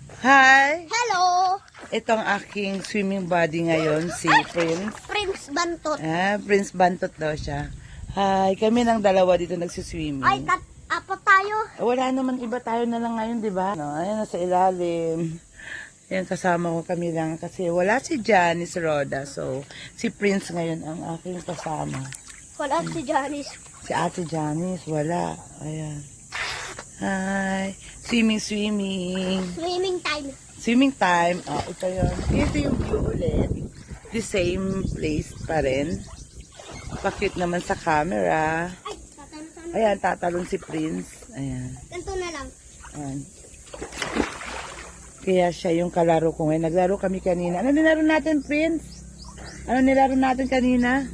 Hi! Hello! Ito ang aking swimming buddy ngayon, si Prince. Prince Bantot. Prince Bantot daw siya. Hi! Kami ng dalawa dito nagsiswimming. Ay, apat tayo. Wala naman, iba tayo na lang ngayon, di ba? No, ayan, nasa ilalim. Ayan, kasama ko kami lang kasi wala si Janice Roda. So, si Prince ngayon ang aking kasama. Wala si Janice. Si Ate Janice, wala. Ayan. Hi! Swimming. Swimming time. Swimming time. Ito yun. Ito yung view ulit. The same place pa rin. Pa-cute naman sa camera. Ay, tatanong. Ayan, tatalon si Prince. Ayan. Ganito na lang. Ayan. Kaya siya yung kalaro ko ngayon. Naglaro kami kanina. Ano nilaro natin, Prince? Ano nilaro natin kanina?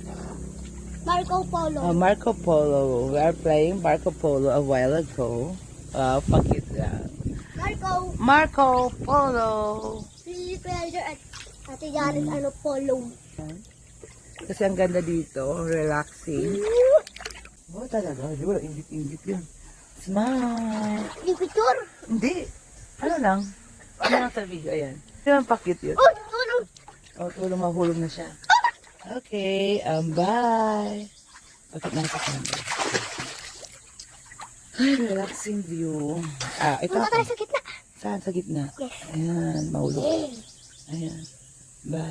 Marco Polo. Marco Polo. We are playing Marco Polo a while ago. Pa-cute lang. Marco Polo. Si Pleasure at Ate Janice, Polo. Kasi ang ganda dito. Relaxing. Oh, talaga. Di ba? Ingit yun. Smile. Yung picture. Hindi. Ano lang? Ano lang sa video? Ayan. Yung pakit yun. Oh, tulog. Oh, tulong mahulog na siya. Okay. Bye. Bakit na sa camera? Ay, relaxing view. Ito Punta ako. tayo sa gitna. Saan? Sa gitna? Yes. Ayan. Mahulog. Ayan. Bye.